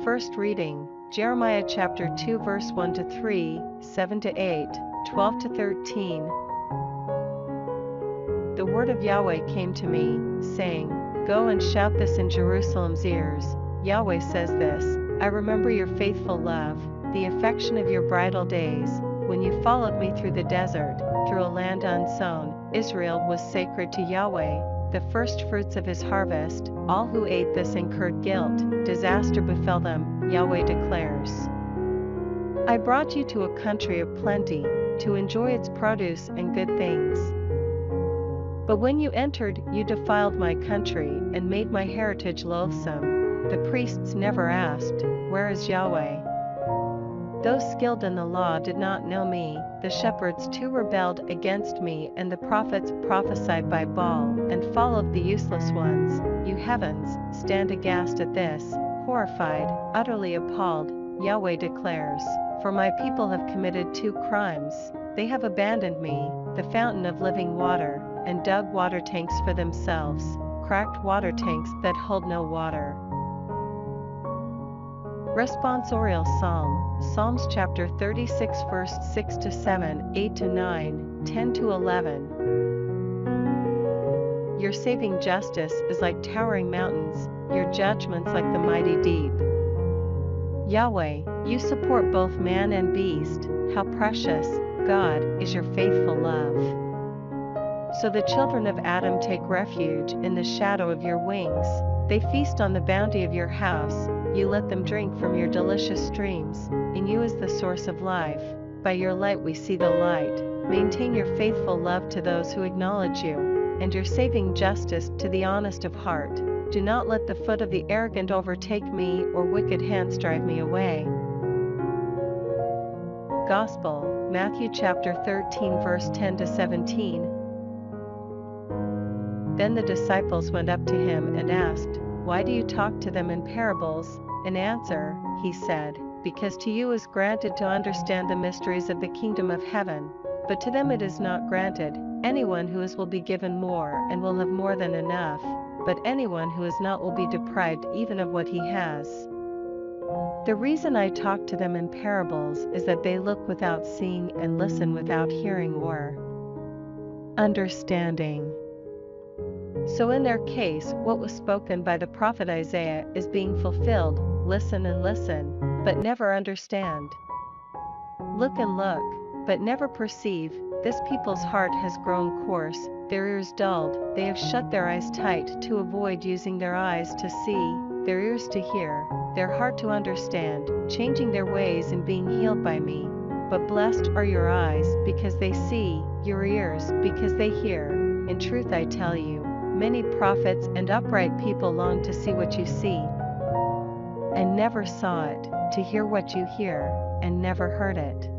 First reading, Jeremiah chapter 2 verse 1 to 3, 7 to 8, 12 to 13. The word of Yahweh came to me, saying, Go and shout this in Jerusalem's ears. Yahweh says this, I remember your faithful love, the affection of your bridal days, when you followed me through the desert, through a land unsown. Israel was sacred to Yahweh, the first fruits of his harvest. All who ate this incurred guilt, disaster befell them, Yahweh declares. I brought you to a country of plenty, to enjoy its produce and good things. But when you entered, you defiled my country and made my heritage loathsome. The priests never asked, Where is Yahweh? Those skilled in the law did not know me. The shepherds too rebelled against me, and the prophets prophesied by Baal, and followed the useless ones. You heavens, stand aghast at this, horrified, utterly appalled, Yahweh declares. For my people have committed two crimes. They have abandoned me, the fountain of living water, and dug water tanks for themselves, cracked water tanks that hold no water. Responsorial Psalm, Psalms chapter 36 verse 6 to 7, 8 to 9, 10 to 11. Your saving justice is like towering mountains, your judgments like the mighty deep. Yahweh, you support both man and beast. How precious, God, is your faithful love. So the children of Adam take refuge in the shadow of your wings. They feast on the bounty of your house. You let them drink from your delicious streams. In you is the source of life. By your light we see the light. Maintain your faithful love to those who acknowledge you, and your saving justice to the honest of heart. Do not let the foot of the arrogant overtake me, or wicked hands drive me away. Gospel, Matthew chapter 13 verse 10 to 17. Then the disciples went up to him and asked, Why do you talk to them in parables? In answer, he said, Because to you is granted to understand the mysteries of the kingdom of heaven, but to them it is not granted. Anyone who is will be given more and will have more than enough, but anyone who is not will be deprived even of what he has. The reason I talk to them in parables is that they look without seeing and listen without hearing or understanding. So in their case, what was spoken by the prophet Isaiah is being fulfilled. Listen and listen, but never understand. Look and look, but never perceive. This people's heart has grown coarse, their ears dulled. They have shut their eyes tight to avoid using their eyes to see, their ears to hear, their heart to understand, changing their ways and being healed by me. But blessed are your eyes because they see, your ears because they hear. In truth I tell you, many prophets and upright people long to see what you see, and never saw it, to hear what you hear, and never heard it.